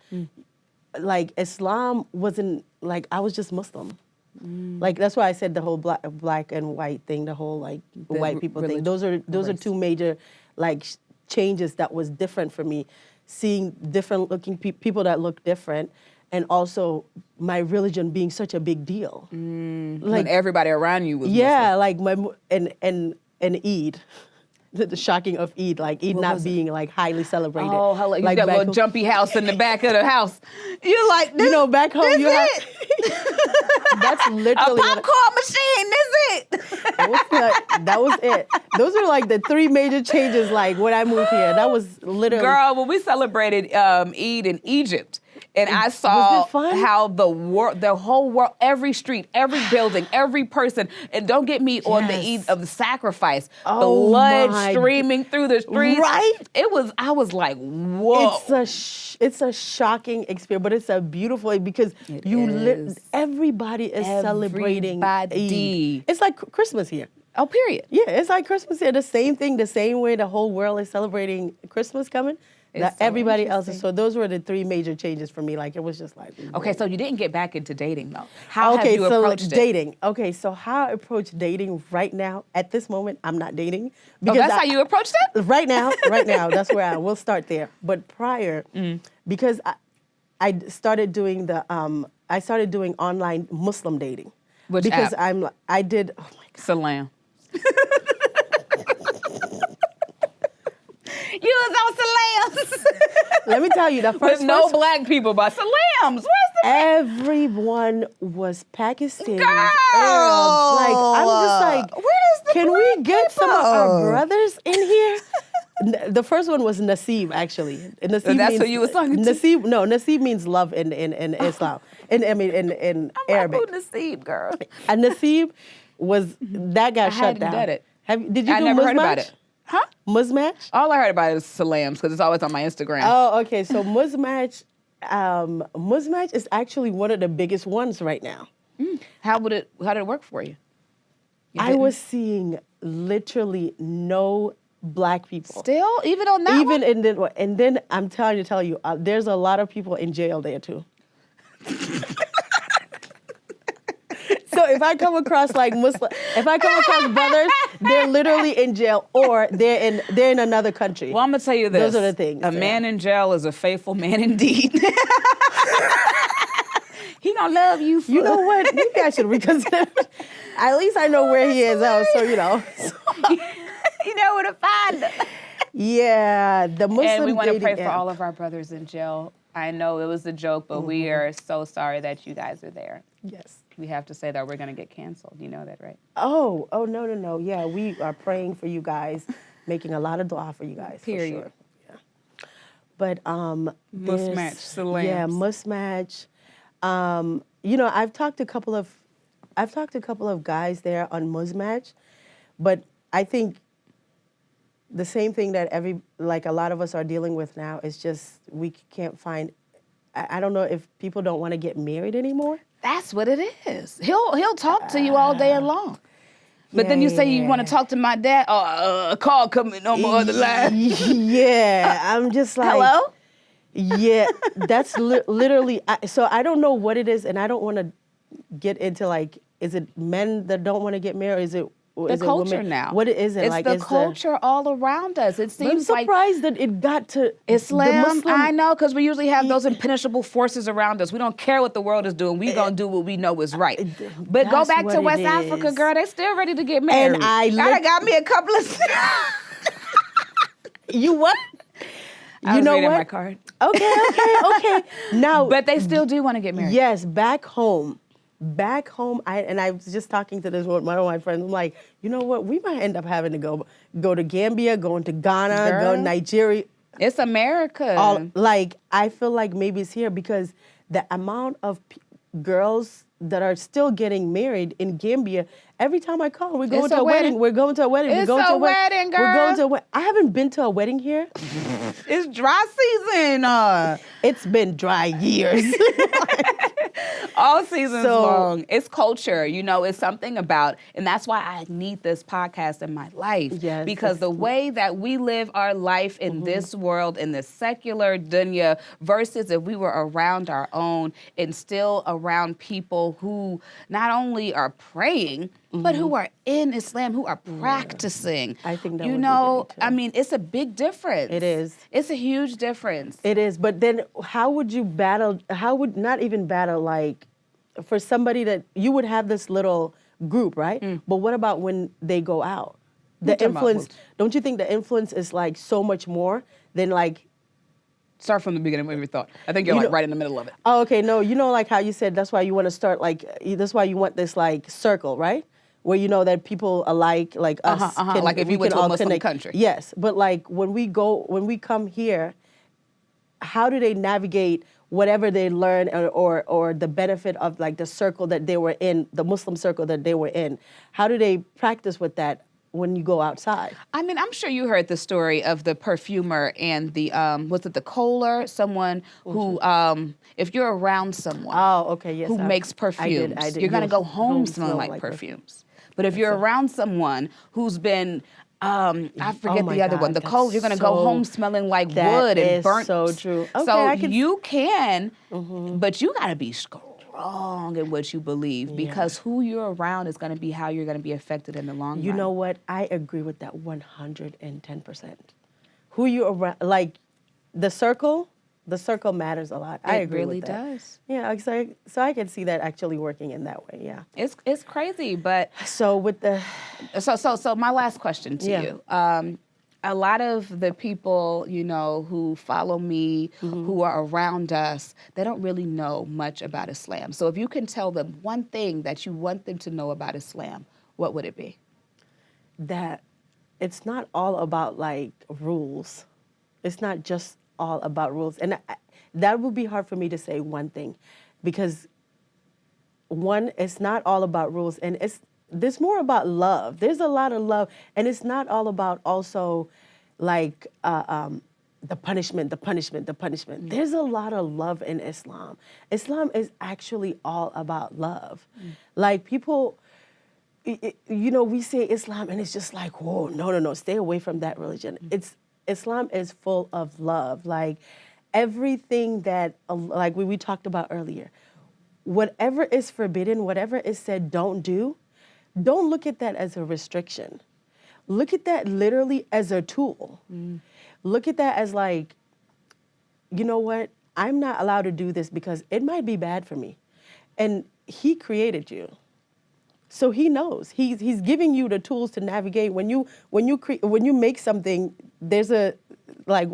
Like Islam wasn't like I was just Muslim. Like that's why I said the whole black and white thing, the whole like white people thing. Those are two major like changes that was different for me. Seeing different looking people that look different, and also my religion being such a big deal. When everybody around you was Yeah, like and Eid. the shocking of Eid, like Eid not being like highly celebrated. Oh, hello. You like got a back little jumpy house in the back of the house. You're like, this, You know, back home this you have. it. That's A literally what popcorn machine, this it. that was it. Those are like the 3 major changes. Like when I moved here, that was literally. Girl, when we celebrated Eid in Egypt, and I saw fun? how the whole world, every street, every building, every person, and don't get me on the Yes. Eid of the sacrifice, Oh blood my streaming through the streets. Right? I was like, whoa. It's a shocking experience, but it's a beautiful because It is. everybody is celebrating Everybody. Eid. It's like Christmas here. Oh, period. Yeah, it's like Christmas here. The same thing, the same way the whole world is celebrating Christmas coming. It's so everybody else is. interesting. So those were the 3 major changes for me. Like it was just like. Okay, so you didn't get back into dating though. How have you approached it? Dating. Okay, so how I approach dating right now, at this moment, I'm not dating. Oh, that's how you approached it? Right now, that's where we'll start there. But prior, because I started doing online Muslim dating. Which because app? I did, oh my God. Salam. You was on Salams. Let me tell you, the With first no person- black people, but Salams. Where's the everyone was Pakistani Girl! Arabs. Like I'm just like, Where's the can we black get some of our people? brothers in here? The first one was Nasib, actually. Nasib that's who you was talking to? Nasib, no, Nasib means love in Islam. In Arabic. I'm like, who Nasib, girl? And Nasib was that got shut hadn't down. done it. Did you I do never heard Muzmatch? about it. Huh? Muzmatch? All I heard about it was Salams because it's always on my Instagram. Oh, okay. So Muzmatch is actually one of the biggest ones right now. How did it work for you? You I didn't? was seeing literally no black people. Still, even on that one? And then I'm tell you, there's a lot of people in jail there too. So if I come across like if I come across brothers, they're literally in jail or they're in another country. Well, I'm gonna tell you this. Those are the things. A man in jail is a faithful man indeed. He gonna love you. You know what? Maybe I should reconsider. At least I know where he is now, so you know. You know where to find him. Yeah, the Muslim And we want to dating pray for app. all of our brothers in jail. I know it was a joke, but we are so sorry that you guys are there. Yes. We have to say that we're going to get canceled. You know that, right? Oh, no. Yeah, we are praying for you guys, making a lot of dua for you guys. Period. For sure. Yeah. But Must-match, salams. Yeah, Must-match. You know, I've talked to a couple of guys there on Must-match, but I think the same thing that a lot of us are dealing with now is just we can't find. I don't know if people don't want to get married anymore. That's what it is. He'll talk to you all day long. But then you say you want to talk to my dad. A call coming on my other line. Yeah, I'm just like, Hello? Yeah, that's literally. So I don't know what it is, and I don't want to get into like, is it men that don't want to get married? Is it The is it culture women? now. What is it It's like? the is culture all around us. It I'm seems like surprised that it got to the Islam. Muslim. I know, because we usually have those impenetrable forces around us. We don't care what the world is doing. We gonna do what we know is right. But go that's back to what West it Africa, is. girl. They still ready to get married. And I done got me a couple of. You what? I You was know reading what? my card. Okay. Now, But they still do want to get married. yes, back home, I was just talking to one of my friends. I'm like, you know what? We might end up having to go to Gambia, going to Ghana, go Girl. to Nigeria. It's America. I feel like maybe it's here because the amount of girls that are still getting married in Gambia. Every time I call, we're going It's to a a wedding. wedding. We're going to a wedding. It's we're going a to a wedding, We're going girl. to a wedding. I haven't been to a wedding here. It's dry season. It's been dry years. All seasons So- long. It's culture, it's something about, and that's why I need this podcast in my life. Yes, because the way that we live our life in this world, in this secular dunya, versus if we were around our own and still around people who not only are praying, but who are in Islam, who are practicing. I think that would be great, too. I mean, it's a big difference. It is. It's a huge difference. It is, but then how would you battle? How would not even battle like for somebody that you would have this little group, right? But what about when they go out? the talking about influence, boots? don't you think the influence is like so much more than like, Start from the beginning of your thought. I think you're You like know- right in the middle of it. oh, okay, no, you know, like how you said that's why you want to start like, that's why you want this like circle, right? Where you know that people alike, like us, Like if we you went can to a all Muslim connect. country. Yes, but like when we come here, how do they navigate whatever they learn or the benefit of like the circle that they were in, the Muslim circle that they were in? How do they practice with that when you go outside? I mean, I'm sure you heard the story of the perfumer and the was it the Kohler? Someone who, if you're around someone Oh, okay, yes. who makes perfumes, I did. you're gonna go home Home smelling smelling like like perfumes. But if you're around someone who's been I forget my the other one. God, The Kohler, you're gonna go that's home so- smelling like that wood and is burnt. so true. Okay, So I can- you can, but you gotta be strong in what you believe because who you're around is gonna be how you're gonna be affected in the long run. You know what? I agree with that 110%. Who you around, like the circle matters a lot. I It agree really with that. does. Yeah, so I can see that actually working in that way. Yeah. It's crazy, but So with the so my last question to Yeah. you. A lot of the people, you know, who follow me, who are around us, they don't really know much about Islam. So if you can tell them one thing that you want them to know about Islam, what would it be? that it's not all about like rules. It's not just all about rules. And that would be hard for me to say one thing because one, it's not all about rules and there's more about love. There's a lot of love and it's not all about also like the punishment. There's a lot of love in Islam. Islam is actually all about love. Like people, you know, we say Islam and it's just like, whoa, no, stay away from that religion. Islam is full of love. Like everything that, like we talked about earlier, whatever is forbidden, whatever is said don't do, don't look at that as a restriction. Look at that literally as a tool. Look at that as like, you know what? I'm not allowed to do this because it might be bad for me. And he created you. So he knows. He's giving you the tools to navigate. When you make something, there's a like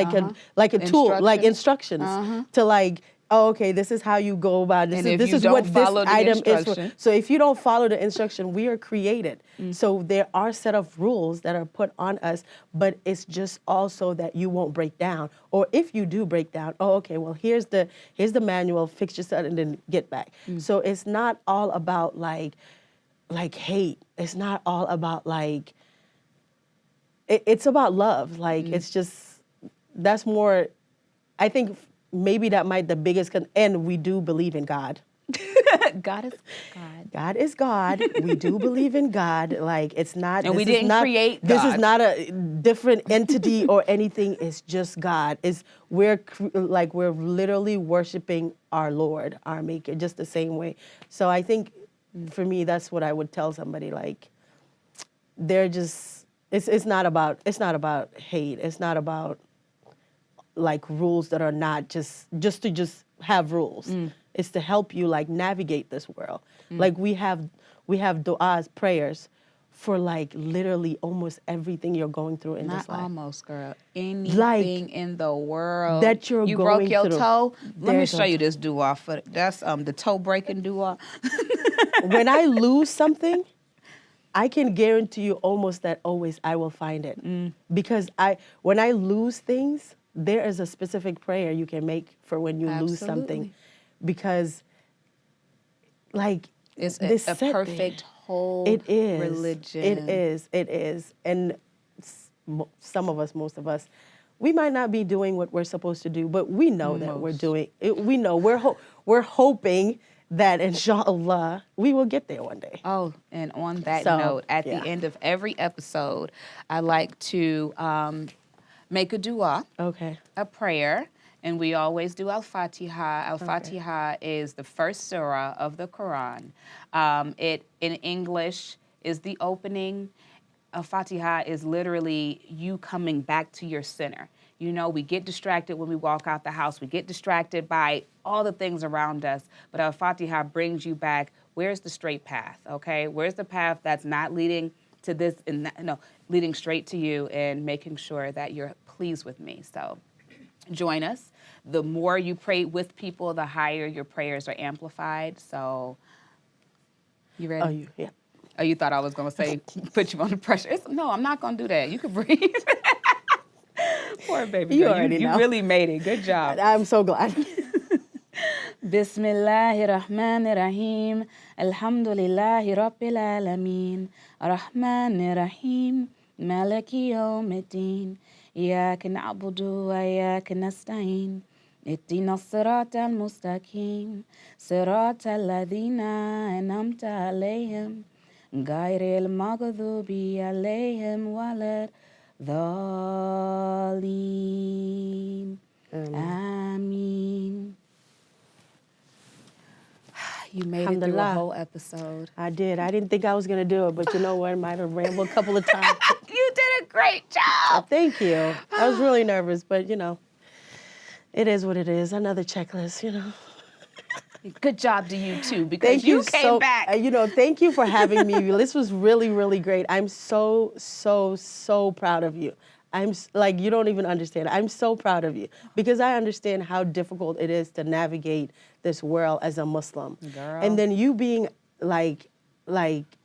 a tool, like instructions to like, oh, okay, this is how you go about it. And if This you is don't what this follow the item is for. instruction- So if you don't follow the instruction, we are created. So there are set of rules that are put on us, but it's just also that you won't break down. Or if you do break down, oh, okay, well here's the manual, fix yourself and then get back. So it's not all about like hate. It's not all about like, it's about love. Like it's just, that's more, I think maybe that might the biggest, and we do believe in God. God is God. God is God. We do believe in God. Like it's not. And we this is didn't not- create This is God. not a different entity or anything. It's just God. We're literally worshiping our Lord, our Maker, just the same way. So I think, for me, that's what I would tell somebody. Like, they're just. It's not about hate. It's not about like rules that are not just to have rules. It's to help you like navigate this world. Like we have du'as, prayers for like literally almost everything you're going through in Not this life. almost, girl. Anything in the world that you're you going broke your through. toe. Let me There's show a- you this dua. That's the toe breaking dua. When I lose something, I can guarantee you almost that always I will find it. Because when I lose things, there is a specific prayer you can make for when you lose something. Absolutely. Because like It's this a set there. perfect whole It is. religion. It is. And some of us, most of us, we might not be doing what we're supposed to do, but we know that we're Most. doing it. We know we're hoping that inshallah we will get there one day. Oh, and on that So, note, at yeah. the end of every episode, I like to make a dua, Okay. a prayer, and we always do Al-Fatiha. Al-Fatiha is the first surah of the Quran. It, in English, is the opening. Al-Fatiha is literally you coming back to your center. You know, we get distracted when we walk out the house. We get distracted by all the things around us. But Al-Fatiha brings you back. Where's the straight path, okay? Where's the path that's not leading to this and that, no, leading straight to you and making sure that you're pleased with me. So join us. The more you pray with people, the higher your prayers are amplified. So you ready? Yeah. Oh, you thought I was going to say, put you on the pressure. No, I'm not going to do that. You can breathe. Poor baby You girl. already know. You really made it. Good job. I'm so glad. Bismillahirrahmanirrahim. Alhamdulillahi Rabbil Alameen. Rahmanirrahim. Maliki Yawmiddin. إياك نعبد وإياك نستعين اهدنا الصراط المستقيم صراط الذين أنعمت عليهم غير المغضوب عليهم ولا الضالين آمين. You made it through a whole episode. I did. I didn't think I was going to do it, but you know what? I might have rambled a couple of times. You did a great job. Thank you. I was really nervous, but it is what it is. Another checklist, Good job to you too, because Thank you came back. Thank you for having me. This was really, really great. I'm so, so, so proud of you. You don't even understand. I'm so proud of you because I understand how difficult it is to navigate this world as a Muslim. Girl. And then you being like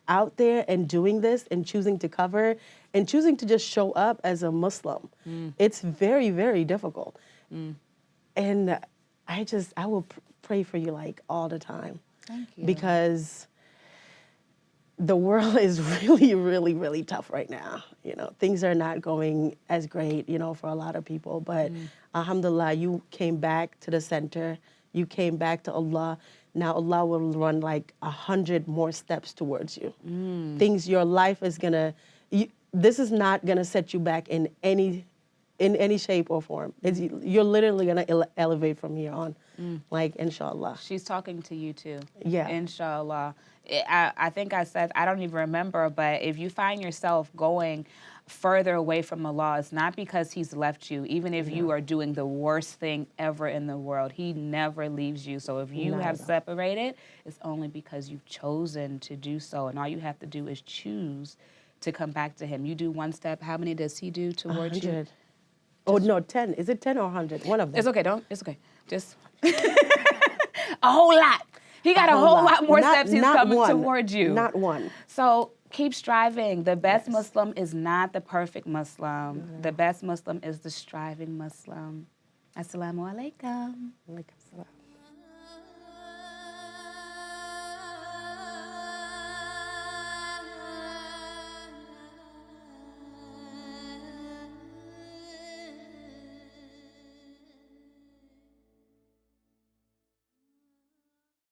out there and doing this and choosing to cover and choosing to just show up as a Muslim. It's very, very difficult. And I will pray for you all the time. Thank you. Because the world is really, really, really tough right now. Things are not going as great, for a lot of people. But alhamdulillah, you came back to the center. You came back to Allah. Now Allah will run 100 more steps towards you. Your life is this is not gonna set you back in any shape or form. You're literally gonna elevate from here on, inshallah. She's talking to you too. Yeah. Inshallah. I think I said, I don't even remember, but if you find yourself going further away from Allah, it's not because He's left you. Even if you are doing the worst thing ever in the world, He never leaves you. So if you have separated, it's only because you've chosen to do so. And all you have to do is choose to come back to Him. You do one step. How many does He do towards 100. you? Oh, no, 10. Is it 10 or 100? One of them. It's okay. It's okay. Just a whole lot. He got a whole lot more steps He's coming towards you. Not one. So keep striving. The best Muslim is not the perfect Muslim. The best Muslim is the striving Muslim. Assalamu alaikum. Alaikum salam.